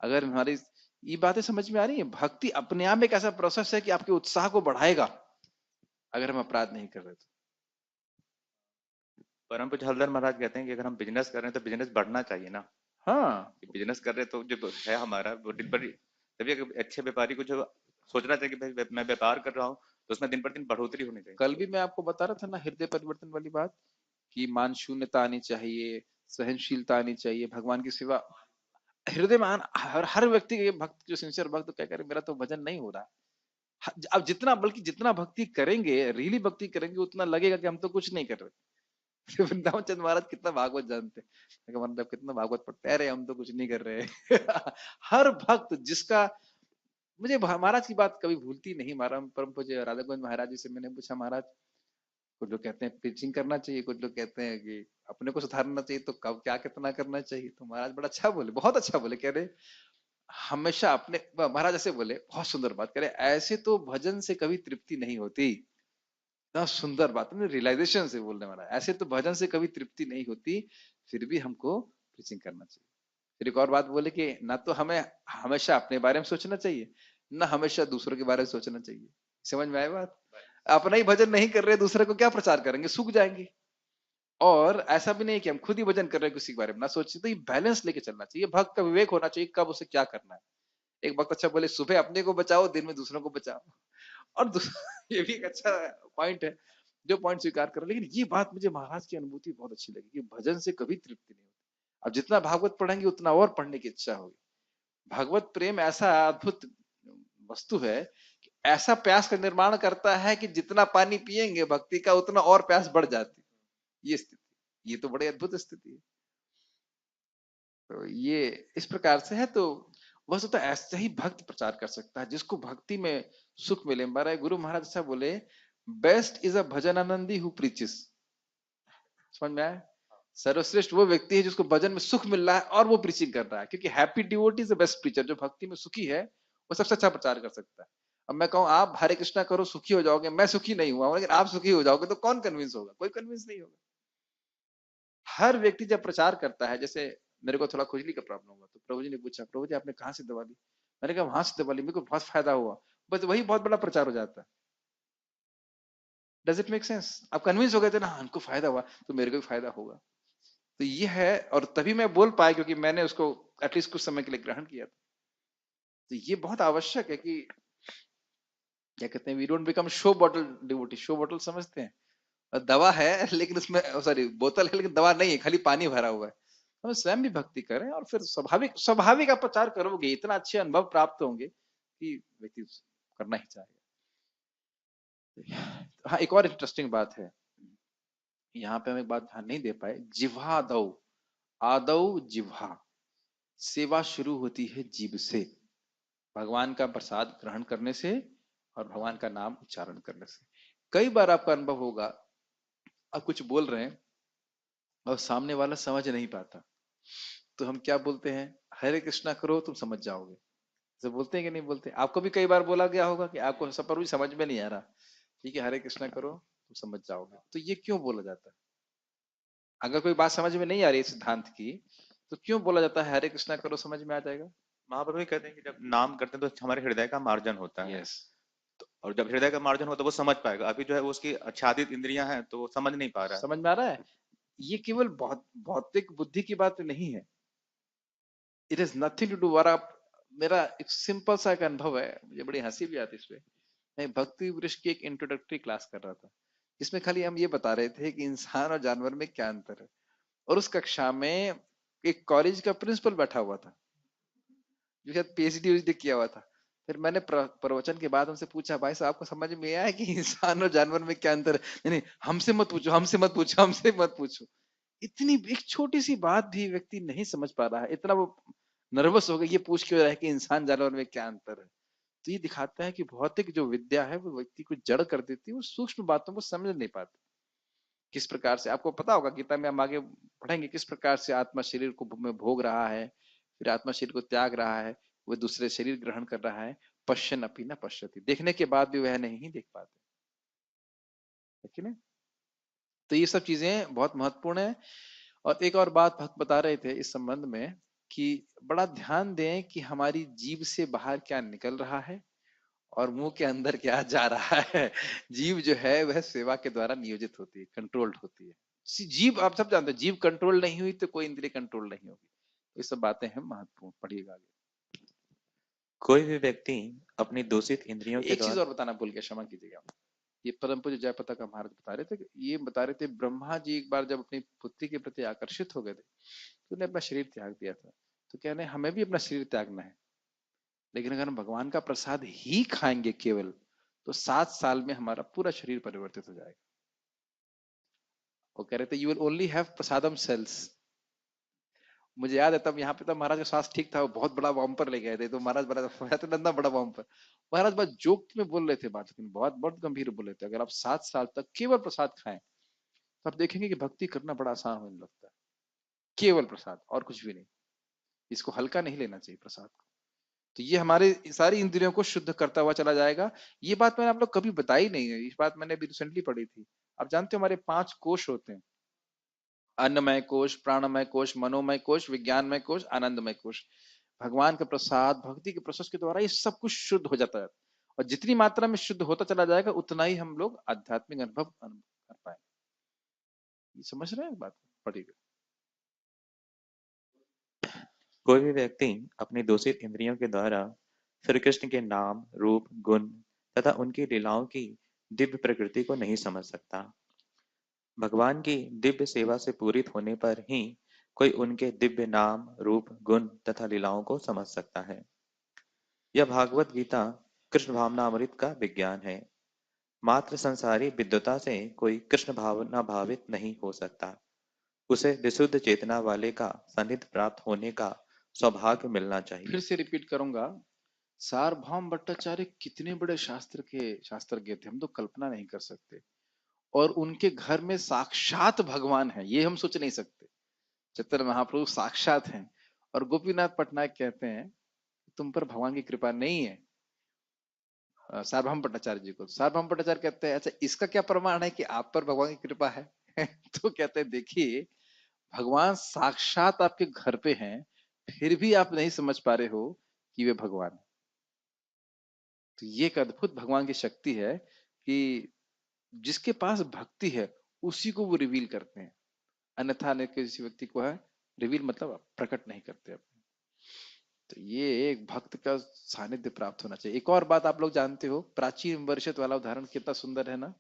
अगर हमारी ये बातें समझ में आ रही है, भक्ति अपने आप में एक ऐसा प्रोसेस है कि आपके उत्साह को बढ़ाएगा अगर हम अपराध नहीं कर रहे तो। परम पूज्य हलधर महाराज कहते हैं कि अगर हम बिजनेस कर रहे हैं तो बिजनेस बढ़ना चाहिए ना। हाँ, बिजनेस कर रहे हैं तो जो है हमारा वो दिन पर, तभी एक अच्छे व्यापारी को जो सोचना चाहिए कि भाई मैं व्यापार कर रहा हूँ तो उसमें दिन पर दिन बढ़ोतरी होनी चाहिए। कल भी मैं आपको बता रहा था ना हृदय परिवर्तन वाली बात, कि मान शून्यता आनी चाहिए, सहनशीलता आनी चाहिए, भगवान की सेवा हृदय में हर व्यक्ति के भक्त, जो सिंसियर भक्त, तो क्या करे, मेरा तो भजन नहीं हो रहा। अब जितना, बल्कि जितना भक्ति करेंगे, रियली भक्ति करेंगे, उतना लगेगा कि हम तो कुछ नहीं कर रहे। वृंदावन चंद महाराज कितना भागवत जानते हैं, मतलब कितना भागवत पढ़ते हैं, अरे हम तो कुछ नहीं कर रहे। हर भक्त जिसका, मुझे महाराज की बात कभी भूलती नहीं। महाराज परम पूज्य राधा गोविंद महाराज जी से मैंने पूछा, महाराज कुछ लोग कहते हैं प्रीचिंग करना चाहिए, कुछ लोग कहते हैं कि अपने को सुधारना चाहिए, तो कब क्या कितना करना चाहिए। तो महाराज बड़ा अच्छा बोले, बहुत अच्छा बोले, कह रहे हमेशा अपने, महाराज ऐसे बोले, बहुत सुंदर बात करे, ऐसे तो भजन से कभी तृप्ति नहीं होती। इतना सुंदर बात, रियलाइजेशन से बोलने वाला, ऐसे तो भजन से कभी तृप्ति नहीं होती, फिर भी हमको प्रीचिंग करना चाहिए। फिर एक और बात बोले कि ना तो हमें हमेशा अपने बारे में सोचना चाहिए, ना हमेशा दूसरों के बारे में सोचना चाहिए। समझ में आए बात? अपना ही भजन नहीं कर रहे, दूसरे को क्या प्रचार करेंगे, सूख जाएंगे। और ऐसा भी नहीं कि हम खुद ही भजन कर रहे हैं, किसी के बारे में ना सोचे। तो ये बैलेंस लेके चलना चाहिए, भक्त का विवेक होना चाहिए कब उसे क्या करना है। एक भक्त अच्छा बोले, सुबह अपने को बचाओ, दिन में दूसरों को बचाओ। और ये भी एक अच्छा पॉइंट है, जो पॉइंट स्वीकार कर। लेकिन ये बात मुझे महाराज की अनुभूति बहुत अच्छी लगी कि भजन से कभी तृप्ति नहीं होती। अब जितना भागवत पढ़ेंगे उतना और पढ़ने की इच्छा होगी। भागवत प्रेम ऐसा अद्भुत वस्तु है कि ऐसा प्यास का निर्माण करता है कि जितना पानी पिएंगे भक्ति का, उतना और प्यास बढ़ जाती। ये स्थिति, ये तो बड़ी अद्भुत स्थिति है। तो ये इस प्रकार से है। तो वह तो ऐसे ही भक्त प्रचार कर सकता है जिसको भक्ति में सुख मिले। हमारा गुरु महाराज ऐसा बोले, best is a bhajan Anandi who preaches. समझ में आया? सर्वश्रेष्ठ वो व्यक्ति है जिसको भजन में सुख मिल रहा है और वो प्रीचिंग कर रहा है, क्योंकि happy devotee is the best preacher. जो भक्ति में सुखी है वो सबसे अच्छा प्रचार कर सकता है। अब मैं कहूं आप हरे कृष्णा करो सुखी हो जाओगे, मैं सुखी नहीं हुआ, लेकिन आप सुखी हो जाओगे, तो कौन कन्विंस होगा? कोई कन्विंस नहीं होगा। हर व्यक्ति जब प्रचार करता है, जैसे मेरे को थोड़ा खुजली का प्रॉब्लम हुआ, तो प्रभु जी ने पूछा, प्रभु जी आपने कहाँ से दवा ली? मैंने कहा वहां से दवा ली, मेरे को बहुत फायदा हुआ। बस वही बहुत बड़ा प्रचार हो जाता है। Does it make sense? आप कन्विंस हो गए थे ना, हमको फायदा हुआ तो मेरे को भी फायदा होगा। तो ये है, और तभी मैं बोल पाया क्योंकि मैंने उसको एटलीस्ट कुछ समय के लिए ग्रहण किया था। तो ये बहुत आवश्यक है कि क्या कहते हैं, we don't become show bottle devotee. Show bottle समझते हैं? दवा है लेकिन उसमें, सॉरी बोतल है लेकिन दवा नहीं है, खाली पानी भरा हुआ है। हम स्वयं भी भक्ति करें और फिर स्वाभाविक स्वाभाविक आप प्रचार करोगे, इतना अच्छे अनुभव प्राप्त होंगे कि व्यक्ति करना ही चाहेगा। हाँ, एक और इंटरेस्टिंग बात है, यहाँ पे हम एक बात ध्यान नहीं दे पाए। जिह्वादौ, आदौ जिह्वा, सेवा शुरू होती है जीभ से, भगवान का प्रसाद ग्रहण करने से और भगवान का नाम उच्चारण करने से। कई बार आपका अनुभव होगा, आप कुछ बोल रहे हैं और सामने वाला समझ नहीं पाता, तो हम क्या बोलते हैं, हरे कृष्णा करो तुम समझ जाओगे। तो बोलते हैं कि नहीं बोलते? आपको भी कई बार बोला गया होगा कि आपको सब पर भी समझ में नहीं आ रहा, ठीक है हरे कृष्णा करो तुम समझ जाओगे। तो ये क्यों बोला जाता है? अगर कोई बात समझ में नहीं आ रही है सिद्धांत की, तो क्यों बोला जाता है हरे कृष्णा करो समझ में आ जाएगा? महाप्रभु भी कहते हैं कि जब नाम करते हैं तो हमारे हृदय का मार्जन होता है। यस। और जब हृदय का मार्जन होता है वो समझ पाएगा। अभी जो है वो उसकी आच्छादित इंद्रियां हैं तो वो समझ नहीं पा रहा है। समझ में आ रहा है? ये केवल भौतिक बुद्धि की बात नहीं है। It is nothing to do. मेरा एक सिंपल सा एक अनुभव है, मुझे बड़ी हंसी भी आती है इस पे। मैं भक्ति वृक्ष की एक इंट्रोडक्टरी क्लास कर रहा था, इसमें खाली हम ये बता रहे थे कि इंसान और जानवर में क्या अंतर है। और उस कक्षा में एक कॉलेज का प्रिंसिपल बैठा हुआ था, जो शायद पीएचडी किया हुआ था। फिर मैंने प्रवचन के बाद उनसे पूछा, भाई साहब आपको समझ में आया कि इंसान और जानवर में क्या अंतर है? नहीं नहीं, हमसे मत पूछो, हमसे मत पूछो, हमसे मत पूछो। इतनी एक छोटी सी बात भी व्यक्ति नहीं समझ पा रहा है, इतना वो नर्वस हो गए, ये पूछ के रहा है कि इंसान जानवर में क्या अंतर है। तो ये दिखाता है कि भौतिक जो विद्या है वो व्यक्ति को जड़ कर देती है, वो सूक्ष्म बातों को समझ नहीं पाते। किस प्रकार से, आपको पता होगा गीता में हम आगे पढ़ेंगे किस प्रकार से आत्मा शरीर को में भोग रहा है, फिर आत्मा शरीर को त्याग रहा है, वो दूसरे शरीर ग्रहण कर रहा है। पश्यन अपी न पश्यति, देखने के बाद भी वह नहीं देख पाते, है कि नहीं। तो ये सब चीजें बहुत महत्वपूर्ण है। और एक और बात भक्त बता रहे थे इस संबंध में कि बड़ा ध्यान दें कि हमारी जीभ से बाहर क्या निकल रहा है और मुंह के अंदर क्या जा रहा है। जीभ जो है वह सेवा के द्वारा नियोजित होती है, कंट्रोल्ड होती है। जीभ आप सब जानते हैं, जीभ कंट्रोल नहीं हुई तो कोई इंद्रिय कंट्रोल नहीं होगी। तो ये सब बातें हैं महत्वपूर्ण, पढ़िएगा आगे। कोई भी व्यक्ति अपनी दूषित इंद्रियों के एक चीज द्वारा, और बताना भूल गया, क्षमा कीजिएगा। ये परम पूज्य जयपता का महाराज बता रहे थे कि ये बता रहे थे ब्रह्मा जी एक बार जब अपनी पुत्री के प्रति आकर्षित हो गए थे तो उन्हें अपना शरीर त्याग दिया था। तो कह रहे हमें भी अपना शरीर त्यागना है, लेकिन अगर हम भगवान का प्रसाद ही खाएंगे केवल तो 7 साल में हमारा पूरा शरीर परिवर्तित हो जाएगा। वो कह रहे थे you will only have prasadam sales. मुझे याद है तब यहाँ पे तब महाराज का स्वास्थ्य ठीक था, वो बहुत बड़ा बम्पर ले गए थे, तो महाराज बड़ा नंदा बड़ा बम्पर, महाराज बात जोक में बोल रहे थे बात, लेकिन बहुत बहुत गंभीर बोल रहे थे। अगर आप 7 साल तक केवल प्रसाद खाएं तो आप देखेंगे कि भक्ति करना बड़ा आसान होने लगता है। केवल प्रसाद और कुछ भी नहीं, इसको हल्का नहीं लेना चाहिए प्रसाद को। तो ये हमारे सारी इंद्रियों को शुद्ध करता हुआ चला जाएगा। ये बात मैंने आप लोग कभी बताई नहीं है, इस बात मैंने अभी रिसेंटली पढ़ी थी। आप जानते हो हमारे 5 कोश होते हैं, अन्नमय कोश, प्राणमय कोश, मनोमय कोश, विज्ञानमय कोश, आनंदमय कोश। भगवान का प्रसाद, भक्ति के प्रोसेस के द्वारा ये सब कुछ शुद्ध हो जाता है, और जितनी मात्रा में शुद्ध होता चला जाएगा उतना ही हम लोग आध्यात्मिक अनुभव कर पाएंगे। समझ रहे हैं बात, पढ़िएगा। कोई भी व्यक्ति अपनी दूषित इंद्रियों के द्वारा श्री कृष्ण के नाम, रूप, गुण तथा उनकी लीलाओं की दिव्य प्रकृति को नहीं समझ सकता। भगवान की दिव्य सेवा से पूरित होने पर ही कोई उनके दिव्य नाम, रूप, गुण तथा लीलाओं को समझ सकता है। यह भागवत गीता कृष्ण भावनामृत का विज्ञान है। मात्र संसारी विद्वता से कोई कृष्ण भावना भावित नहीं हो सकता। उसे विशुद्ध चेतना वाले का सानिध्य प्राप्त होने का सौभाग्य मिलना चाहिए। फिर से रिपीट करूंगा, सार्वभौम भट्टाचार्य कितने बड़े शास्त्रज्ञ थे, हम तो कल्पना नहीं कर सकते। और उनके घर में साक्षात भगवान है, ये हम सोच नहीं सकते। चैतन्य महाप्रभु साक्षात हैं। और गोपीनाथ पटनायक कहते हैं तुम पर भगवान की कृपा नहीं है, सार्वभौम भट्टाचार्य जी को। सार्वभौम भट्टाचार्य कहते हैं अच्छा इसका क्या प्रमाण है कि आप पर भगवान की कृपा है। तो कहते हैं देखिए, भगवान साक्षात आपके घर पे हैं, फिर भी आप नहीं समझ पा रहे हो कि वे भगवान है। तो ये एक अद्भुत भगवान की शक्ति है कि जिसके पास भक्ति है उसी को वो रिवील करते हैं, अन्यथा अन्य किसी व्यक्ति को है रिवील मतलब प्रकट नहीं करते अपने। तो ये एक भक्त का सानिध्य प्राप्त होना चाहिए। एक और बात आप लोग जानते हो, प्राचीन वर्षत वाला उदाहरण कितना सुंदर है ना।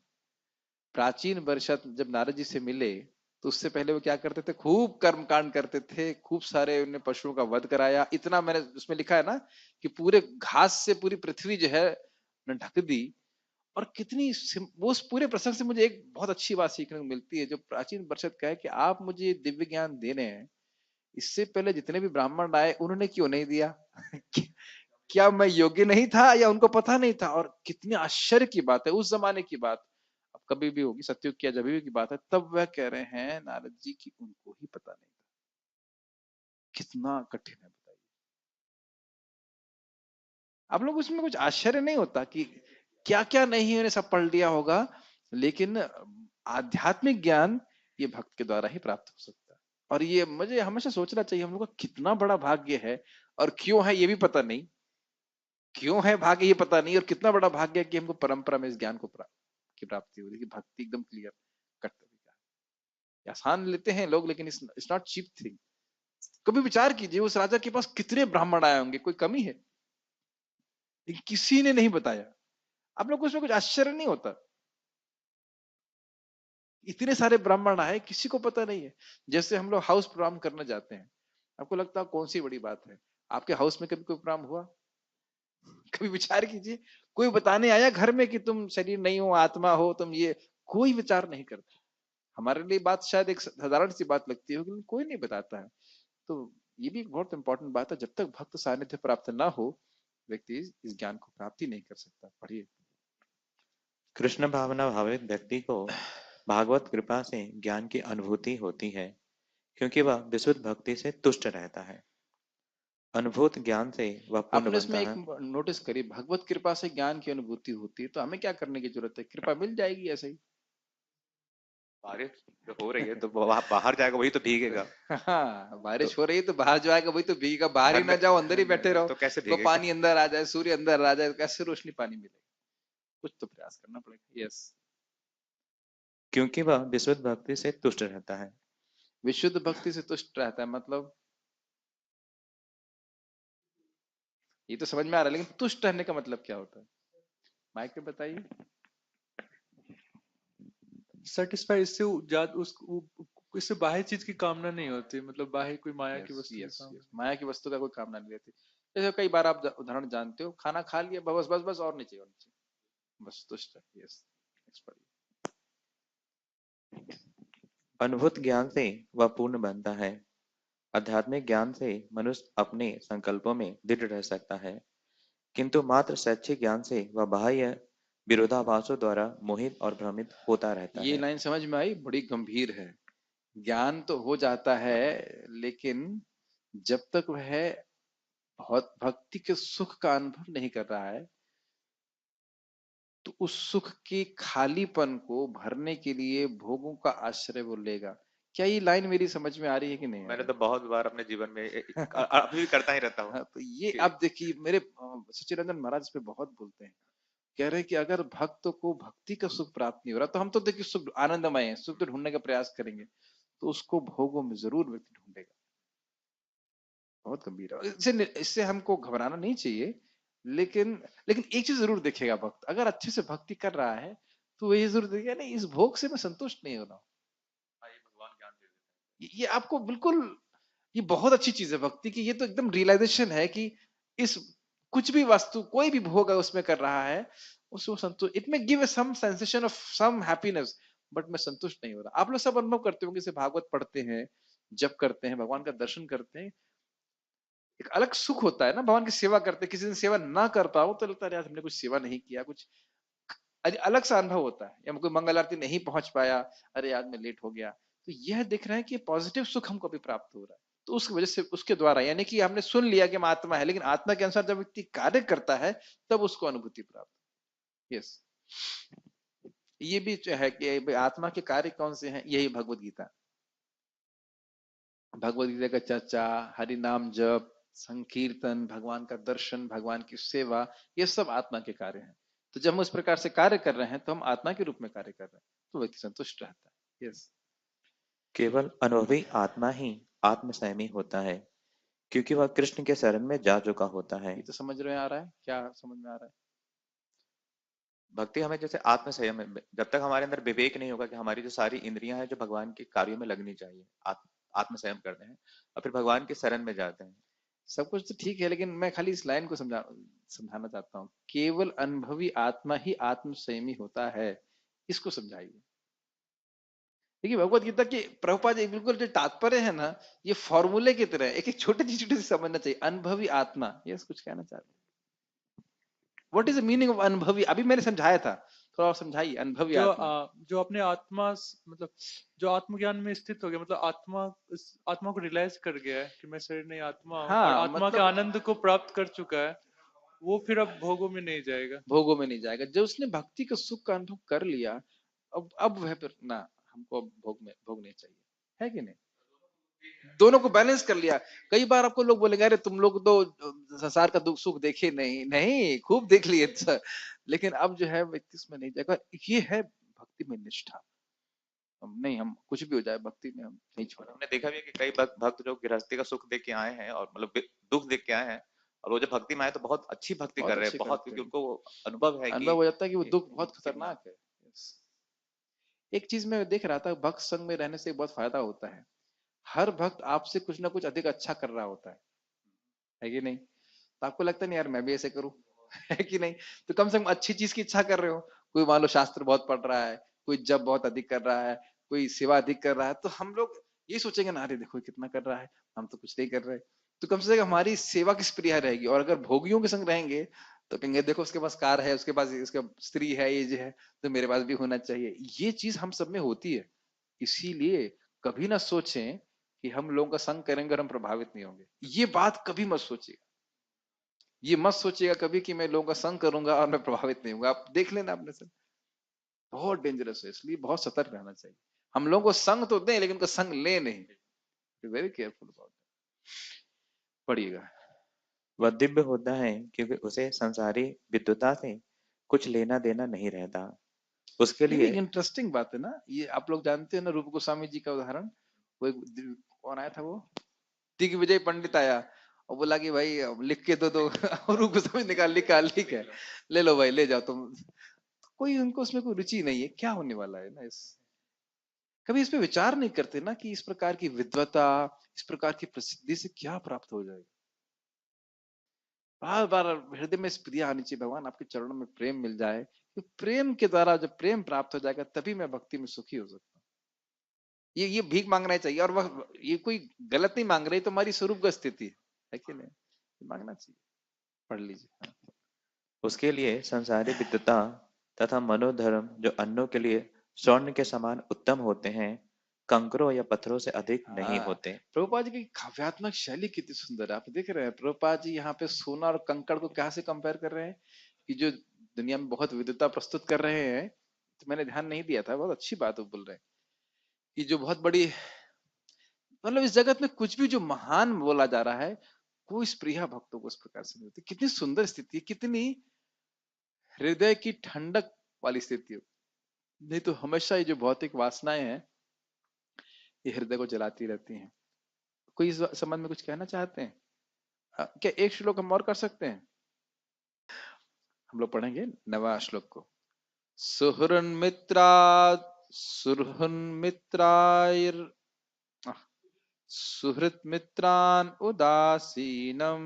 प्राचीन वर्षत जब नारद जी से मिले तो उससे पहले वो क्या करते थे, खूब कर्म कांड करते थे, खूब सारे उन्हें पशुओं का वध कराया। इतना मैंने उसमें लिखा है ना कि पूरे घास से पूरी पृथ्वी जो है ढक दी। और कितनी वो उस पूरे प्रसंग से मुझे एक बहुत अच्छी बात सीखने को मिलती है, जो प्राचीन परिषद का है कि आप मुझे दिव्य ज्ञान दे रहे हैं, इससे पहले जितने भी ब्राह्मण आए उन्होंने क्यों नहीं दिया। क्या मैं योग्य नहीं था या उनको पता नहीं था। और कितने आश्चर्य की बात है, उस जमाने की बात अब कभी भी होगी, सत्युग किया जब भी की बात है, तब वह कह रहे हैं नारद जी की उनको ही पता नहीं था। कितना कठिन है बताइए। आप लोग उसमें कुछ आश्चर्य नहीं होता कि क्या क्या नहीं उन्हें सब पढ़ लिया होगा, लेकिन आध्यात्मिक ज्ञान ये भक्त के द्वारा ही प्राप्त हो सकता है। और ये मुझे हमेशा सोचना चाहिए हम लोग का कितना बड़ा भाग्य है, और क्यों है ये भी पता नहीं, क्यों है भाग्य ये पता नहीं, और कितना बड़ा भाग्य है कि हमको परंपरा में इस ज्ञान को की प्राप्ति हुई। भक्ति एकदम क्लियर कट तरीका, आसान लेते हैं लोग, लेकिन इट्स नॉट चीप थिंग। कभी विचार कीजिए उस राजा के पास कितने ब्राह्मण आए होंगे, कोई कमी है, लेकिन किसी ने नहीं बताया। आप लोग को उसमें कुछ आश्चर्य नहीं होता, इतने सारे ब्राह्मण आए किसी को पता नहीं है। जैसे हम लोग हाउस प्रोग्राम करने जाते हैं, आपको लगता है कौन सी बड़ी बात है, आपके हाउस में कभी कोई प्रोग्राम हुआ? कभी विचार कीजिए, कोई बताने आया घर में कि तुम शरीर नहीं हो आत्मा हो तुम, ये कोई विचार नहीं करता। हमारे लिए बात शायद एक साधारण सी बात लगती है, लेकिन कोई नहीं बताता है। तो ये भी एक बहुत इंपॉर्टेंट बात है, जब तक भक्त सानिध्य प्राप्त ना हो व्यक्ति इस ज्ञान को प्राप्ति नहीं कर सकता। पढ़िए। कृष्ण भावना भावित व्यक्ति को भागवत कृपा से ज्ञान की अनुभूति होती है, क्योंकि वह विशुद्ध भक्ति से तुष्ट रहता है। अनुभूत ज्ञान से वह पूर्ण आपने इसमें बनता एक है। नोटिस करी, भगवत कृपा से ज्ञान की अनुभूति होती है, तो हमें क्या करने की जरूरत है? कृपा मिल जाएगी ऐसे ही। बारिश जो हो रही है तो बाहर जाएगा वही तो भीगेगा। हाँ, बारिश तो हो रही है तो बाहर जो आएगा वही तो भीगेगा। बाहर ही ना जाओ, अंदर ही बैठे रहो तो कैसे तो भीगेगा? पानी अंदर आ जाए, सूर्य अंदर आ जाए, तो कैसे रोशनी पानी मिलेगी? कुछ तो प्रयास करना पड़ेगा। यस, क्योंकि वह विशुद्ध भक्ति से तुष्ट रहता है। विशुद्ध भक्ति से तुष्ट रहता है मतलब ये तो समझ में आ रहा है, लेकिन तुष्ट रहने का मतलब क्या होता है? माइक पे बताइए। सेटिस्फाई, इससे बाह्य चीज की कामना नहीं होती, मतलब बाह्य कोई माया की यस वस्तु की यस कामना। यस, माया की वस्तु का कोई कामना नहीं रहती। जैसे कई बार आप उदाहरण जानते हो, खाना खा लिया, बस बस बस और नहीं चाहिए, और नहीं चाहिए, बस तुष्ट है। यस, नेक्स्ट पढ़िए। अनुभूत ज्ञान से वह पूर्ण बनता है। आध्यात्मिक ज्ञान से मनुष्य अपने संकल्पों में दृढ़ रह सकता है, किंतु मात्र शैक्षिक ज्ञान से वह बाह्य विरोधाभासों द्वारा मोहित और भ्रमित होता रहता ये है। लाइन समझ में आई? बड़ी गंभीर है। ज्ञान तो हो जाता है, लेकिन जब तक वह बहुत भक्ति के सुख का अनुभव नहीं कर रहा है, तो उस सुख के खालीपन को भरने के लिए भोगों का आश्रय वो लेगा। क्या ये लाइन मेरी समझ में आ रही है कि नहीं आ मैंने रही? तो बहुत बार अपने जीवन में अभी भी करता ही रहता हूँ हाँ, तो ये कि आप देखिए, मेरे सच्चिदानंद महाराज इस पे बहुत बोलते हैं। कह रहे हैं कि अगर भक्त को भक्ति का सुख प्राप्त नहीं हो रहा, तो हम तो देखिए सुख आनंदमय है, सुख तो ढूंढने का प्रयास करेंगे, तो उसको भोगों में जरूर व्यक्ति ढूंढेगा। बहुत गंभीर है। इससे इससे हमको घबराना नहीं चाहिए, लेकिन लेकिन एक चीज जरूर देखेगा भक्त, अगर अच्छे से भक्ति कर रहा है तो वो ये जरूर देखेगा, नहीं इस भोग से मैं संतुष्ट नहीं हो रहा हूँ। हाँ, ये भगवान ज्ञान दे देते ये आपको बिल्कुल, ये बहुत अच्छी चीज है भक्ति की। ये तो एकदम रियलाइजेशन है कि इस कुछ भी वस्तु, कोई भी भोग है उसमें कर रहा है, उसको संतुष्ट, it may give some sensation of some happiness, but मैं संतुष्ट नहीं हो रहा। आप लोग सब अनुभव करते होंगे, जैसे भागवत पढ़ते हैं, जप करते हैं, भगवान का दर्शन करते हैं, एक अलग सुख होता है ना। भगवान की सेवा करते हैं, किसी दिन सेवा ना कर पाओ तो लगता है यार हमने कुछ सेवा नहीं किया, कुछ अलग सा अनुभव होता है। या कोई मंगल आरती नहीं पहुंच पाया, अरे आज मैं लेट हो गया, तो यह दिख रहा है कि पॉजिटिव सुख हमको भी प्राप्त हो रहा है। तो उस वजह से उसके द्वारा, यानी कि हमने सुन लिया कि हम आत्मा है, लेकिन आत्मा के अनुसार जब व्यक्ति कार्य करता है तब उसको अनुभूति प्राप्त। यस, ये भी जो है कि आत्मा के कार्य कौन से हैं, यही भगवत गीता। भगवत गीता का चर्चा, हरि नाम जप, संकीर्तन, भगवान का दर्शन, भगवान की सेवा, ये सब आत्मा के कार्य हैं। तो जब हम उस प्रकार से कार्य कर रहे हैं तो हम आत्मा के रूप में कार्य कर रहे हैं, तो व्यक्ति संतुष्ट रहता है। यस, केवल अनुभवी आत्मा ही आत्मसंयमी होता है, क्योंकि वह कृष्ण के शरण में जा चुका होता है। ये तो समझ रहे आ रहा है, क्या समझ में आ रहा है? भक्ति हमें जैसे आत्मसंयम जब तक हमारे अंदर विवेक नहीं होगा कि हमारी जो सारी इंद्रियां हैं जो भगवान के कार्यों में लगनी चाहिए, आत्मसंयम करते हैं और फिर भगवान के शरण में जाते हैं। सब कुछ तो ठीक है, लेकिन मैं खाली इस लाइन को समझाना चाहता हूँ, केवल अनुभवी आत्मा ही आत्म संयमी होता है, इसको समझाइए। देखिए भगवत गीता के प्रभुपाद जी बिल्कुल जो तात्पर्य है ना, ये फॉर्मूले की तरह एक एक छोटी सी समझना चाहिए। अनुभवी आत्मा, यस कुछ कहना चाहते हैं? What is the meaning of अनुभवी? अभी मैंने समझाया था, थोड़ा और समझाइए। अनुभवी आत्मा जो अपने आत्मा मतलब जो आत्मज्ञान में स्थित हो गया, मतलब आत्मा को रियलाइज कर गया है कि मैं शरीर नहीं आत्मा हूँ, और हाँ, आत्मा के मतलब आनंद को प्राप्त कर चुका है, वो फिर अब भोगों में नहीं जाएगा। भोगों में नहीं जाएगा। जब उसने भक्ति का सुख का अनुभव कर लिया, अब वह फिर ना, हमको अब भोगने चाहिए, है कि नहीं? दोनों को बैलेंस कर लिया। कई बार आपको लोग बोलेंगे अरे तुम लोग तो संसार का दुख सुख देखे नहीं, नहीं खूब देख लिए सर, लेकिन अब जो है व्यक्ति इसमें नहीं जाएगा। ये है भक्ति में निष्ठा। नहीं, हम कुछ भी हो जाए भक्ति में हम नहीं छोड़ेंगे। हमने देखा भी है कि कई भक्त जो गृहस्थी का सुख देख के आए हैं और मतलब दुख देख के आए हैं, और वो जब भक्ति में आए तो बहुत अच्छी भक्ति बहुत कर रहे हैं, अच्छे बहुत, करते क्योंकि हैं, उनको अनुभव है अनुभव हो जाता है कि वो दुख बहुत कितना। खतरनाक है। Yes. एक चीज मैं देख रहा था, भक्त संग में रहने से बहुत फायदा होता है। हर भक्त आपसे कुछ ना कुछ अधिक अच्छा कर रहा होता है कि नहीं? तो आपको लगता नहीं यार मैं भी ऐसे करूं, है कि नहीं? तो कम से कम अच्छी चीज की इच्छा कर रहे हो। कोई मान लो शास्त्र बहुत पढ़ रहा है, कोई जप बहुत अधिक कर रहा है, कोई सेवा अधिक कर रहा है, तो हम लोग ये सोचेंगे ना, अरे देखो कितना कर रहा है, हम तो कुछ नहीं कर रहे। तो कम से कम हमारी सेवा किस प्रिया रहेगी। और अगर भोगियों के संग रहेंगे तो कहेंगे देखो उसके पास कार है, उसके पास उसका स्त्री है, ये जो है, तो मेरे पास भी होना चाहिए। ये चीज हम सब में होती है। इसीलिए कभी ना सोचें कि हम लोगों का संग करेंगे और हम प्रभावित नहीं होंगे। ये बात कभी मत सोचिएगा। ये मत सोचिएगा कभी कि मैं लोगों का संग करूंगा और मैं प्रभावित नहीं होऊंगा। आप देख लेना अपने से, बहुत डेंजरस है। इसलिए बहुत सतर्क रहना चाहिए। हम लोगों को संग तो दें लेकिन उनका संग ले नहीं। Very careful about. पढ़िएगा। वह दिव्य होता है क्योंकि उसे संसारी विद्वता से कुछ लेना देना नहीं रहता। उसके ये लिए एक इंटरेस्टिंग बात है ना। ये आप लोग जानते हैं ना रूप गोस्वामी जी का उदाहरण। वो एक कौन आया था, वो दिग्विजय पंडित आया और बोला कि भाई अब लिख के दो। और रूप गोस्वामी निकाल लिखा, लिख है, ले लो भाई ले जाओ तुम। कोई उनको उसमें कोई रुचि नहीं है, क्या होने वाला है ना। इस कभी इस पे विचार नहीं करते ना कि इस प्रकार की विद्वता, इस प्रकार की प्रसिद्धि से क्या प्राप्त हो जाएगा। बार बार हृदय में इस प्रिया आनी चाहिए, भगवान आपके चरणों में प्रेम मिल जाए। तो प्रेम के द्वारा जब प्रेम प्राप्त हो जाएगा तभी मैं भक्ति में सुखी हो सकता हूँ। ये भीख मांगना चाहिए। और वह ये कोई गलत नहीं मांग रही, तो हमारी स्वरूप स्थिति है कि नहीं, मांगना चाहिए। पढ़ लीजिए। उसके लिए संसारी विद्वता तथा मनोधर्म जो अन्नों के लिए स्वर्ण के समान उत्तम होते हैं, कंकरों या पत्थरों से अधिक नहीं हाँ, होते। प्रभुपाद जी की काव्यात्मक शैली कितनी सुंदर है। आप देख रहे हैं प्रभुपाद जी यहाँ पे सोना और कंकड़ को क्या से कंपेयर कर रहे हैं कि जो दुनिया में बहुत विद्वता प्रस्तुत कर रहे हैं। तो मैंने ध्यान नहीं दिया था, बहुत अच्छी बात वो बोल रहे हैं कि जो बहुत बड़ी, मतलब इस जगत में कुछ भी जो महान बोला जा रहा है, कोई स्पृहा भक्तों को इस प्रकार से नहीं होती। कितनी सुंदर स्थिति है, कितनी हृदय की ठंडक वाली स्थिति है। नहीं तो हमेशा ये जो भौतिक वासनाएं हैं ये हृदय को जलाती रहती हैं। कोई इस संबंध में कुछ कहना चाहते हैं? क्या एक श्लोक हम और कर सकते हैं? हम लोग पढ़ेंगे नवा श्लोक को। सुहृन्मित्रा सुहृन्मित्रायर सुहृत मित्रान उदासीनम।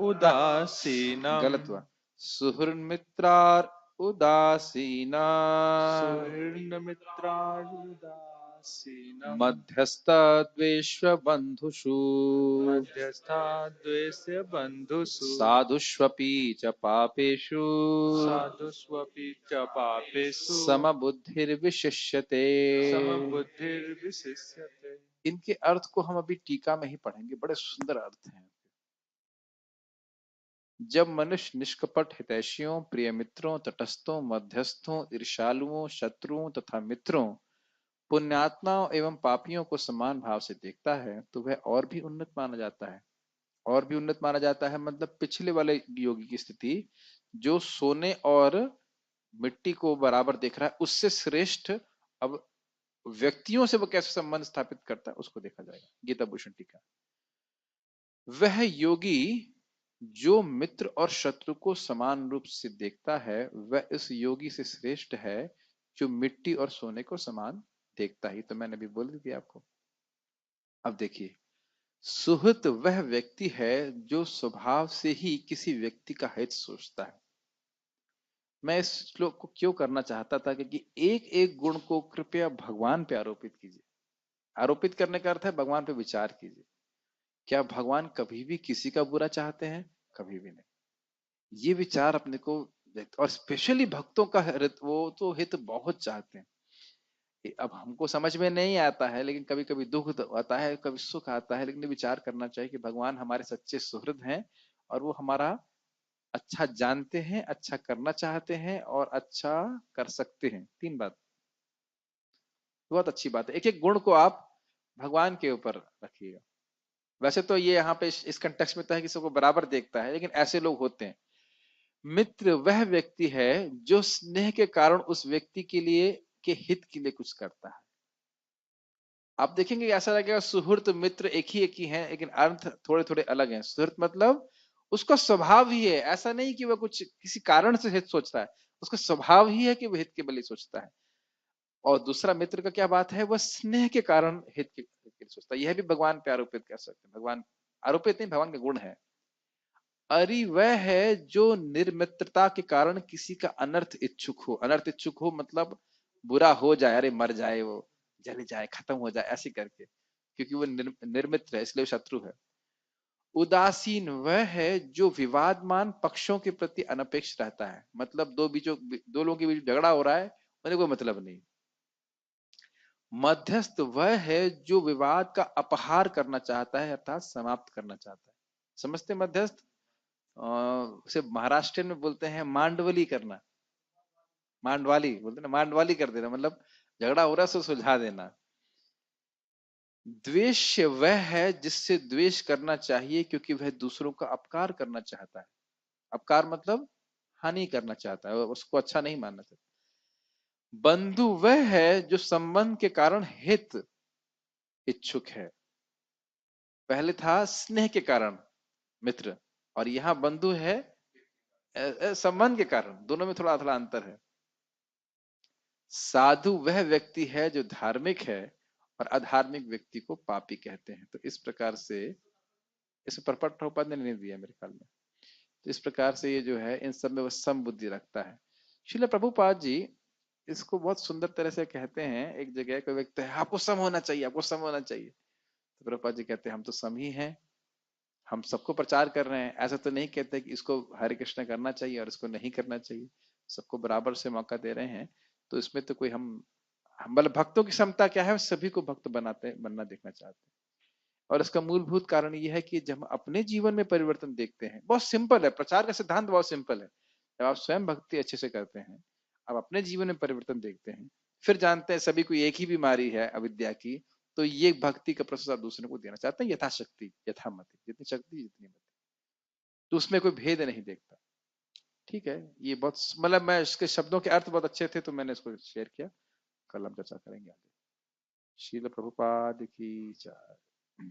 उदासीनम गलत हुआ। सुहृन्मित्रार उदासीना सुहृन्मित्रानुदासीनम मध्यस्थ द्वेष्व बंधुषु मध्यस्था द्वेष्य बंधुषु साधुष्वपि च पापेषु साधुष्वपि च पापेषु समबुद्धिर्विशिष्यते। समबुद्धिर्विशिष्यते। इनके अर्थ को हम अभी टीका में ही पढ़ेंगे, बड़े सुंदर अर्थ हैं। जब मनुष्य निष्कपट हितैषियों, प्रिय मित्रों, तटस्थों, मध्यस्थों, ईर्ष्यालुओं, शत्रुओं तथा मित्रों, पुण्यात्माओं एवं पापियों को समान भाव से देखता है तो वह और भी उन्नत माना जाता है। और भी उन्नत माना जाता है मतलब पिछले वाले योगी की स्थिति, जो सोने और मिट्टी को बराबर देख रहा है, उससे श्रेष्ठ अब व्यक्तियों से वो कैसे संबंध स्थापित करता है उसको देखा जाएगा। गीता भूषण टीका। वह योगी जो मित्र और शत्रु को समान रूप से देखता है वह इस योगी से श्रेष्ठ है जो मिट्टी और सोने को समान देखता ही। तो मैंने भी बोल दिया आपको। अब देखिए, सुहृत वह व्यक्ति है जो स्वभाव से ही किसी व्यक्ति का हित सोचता है। मैं इस श्लोक को क्यों करना चाहता था, क्योंकि एक एक गुण को कृपया भगवान पे आरोपित कीजिए। आरोपित करने का अर्थ है भगवान पे विचार कीजिए। क्या भगवान कभी भी किसी का बुरा चाहते हैं? कभी भी नहीं। ये विचार अपने को, और स्पेशली भक्तों का हित, वो तो हित बहुत चाहते हैं। अब हमको समझ में नहीं आता है, लेकिन कभी कभी दुख आता है, कभी सुख आता है, लेकिन विचार करना चाहिए कि भगवान हमारे सच्चे सुहृद हैं और वो हमारा अच्छा जानते हैं, अच्छा करना चाहते हैं और अच्छा कर सकते हैं। तीन बात बहुत अच्छी बात है। एक एक गुण को आप भगवान के ऊपर रखिएगा। वैसे तो ये यहाँ पे इस कंटेक्स्ट में तो है कि सबको बराबर देखता है, लेकिन ऐसे लोग होते हैं। मित्र वह व्यक्ति है जो स्नेह के कारण उस व्यक्ति के लिए, के हित के लिए कुछ करता है। आप देखेंगे ऐसा लगेगा सुहृत मित्र एक ही हैं, लेकिन अर्थ थोड़े थोड़े अलग हैं। सुहृत मतलब उसका स्वभाव ही है, ऐसा नहीं कि वह कुछ किसी कारण से हित सोचता है, उसका स्वभाव ही है कि वह हित के बल सोचता है। और दूसरा मित्र का क्या बात है, वह स्नेह के कारण हित के लिए सोचता है। यह भी भगवान पे आरोपित कर सकते हैं। भगवान आरोपित नहीं, भगवान का गुण है। अरि वह है जो निर्मित्रता के कारण किसी का अनर्थ इच्छुक हो। अनर्थ इच्छुक हो मतलब बुरा हो जाए, अरे मर जाए वो, जल जाए, खत्म हो जाए, ऐसे करके, क्योंकि वो निर्मित्र है, इसलिए वो शत्रु है। उदासीन वह है जो विवादमान पक्षों के प्रति अनपेक्ष रहता है, मतलब दो लोगों के बीच झगड़ा हो रहा है, उन्हें कोई मतलब नहीं। मध्यस्थ वह है जो विवाद का अपहार करना चाहता है, अर्थात समाप्त करना चाहता है। समझते मध्यस्थ? उसे महाराष्ट्र में बोलते हैं मांडवली करना, मांडवाली बोलते ना, मांडवाली कर देना, मतलब झगड़ा हो रहा है, सो सुलझा देना। द्वेष वह है जिससे द्वेष करना चाहिए, क्योंकि वह दूसरों का अपकार करना चाहता है। अपकार मतलब हानि करना चाहता है, उसको अच्छा नहीं मानना चाहता। बंधु वह है जो संबंध के कारण हित इच्छुक है। पहले था स्नेह के कारण मित्र, और यहां बंधु है संबंध के कारण, दोनों में थोड़ा थोड़ा अंतर है। साधु वह व्यक्ति है जो धार्मिक है, और अधार्मिक व्यक्ति को पापी कहते हैं। तो इस प्रकार से, इस परपट प्रभुपाद ने नहीं दिया मेरे ख्याल में, तो इस प्रकार से ये जो है इन सब में वो सम बुद्धि रखता है। श्रील प्रभुपाद जी इसको बहुत सुंदर तरह से कहते हैं। एक जगह कोई व्यक्ति है, आपको सम होना चाहिए, आपको सम होना चाहिए, तो प्रभुपाद जी कहते हैं हम तो सम ही हैं, हम सबको प्रचार कर रहे हैं, ऐसा तो नहीं कहते कि इसको हरे कृष्ण करना चाहिए और इसको नहीं करना चाहिए, सबको बराबर से मौका दे रहे हैं। तो इसमें तो कोई हम मतलब भक्तों की क्षमता क्या है, सभी को भक्त बनना देखना चाहते हैं। और इसका मूलभूत कारण यह है कि जब हम अपने जीवन में परिवर्तन देखते हैं, बहुत सिंपल है, प्रचार का सिद्धांत बहुत सिंपल है। जब आप स्वयं भक्ति अच्छे से करते हैं, आप अपने जीवन में परिवर्तन देखते हैं, फिर जानते हैं सभी को एक ही बीमारी है अविद्या की, तो ये भक्ति का प्रोसेस आप दूसरे को देना चाहते हैं, यथाशक्ति यथामति, जितनी शक्ति जितनी मति, तो उसमें कोई भेद नहीं देखता। ठीक है, ये बहुत मतलब मैं इसके शब्दों के अर्थ बहुत अच्छे थे तो मैंने इसको शेयर किया। कल हम चर्चा करेंगे आगे। श्रील प्रभुपाद की जय।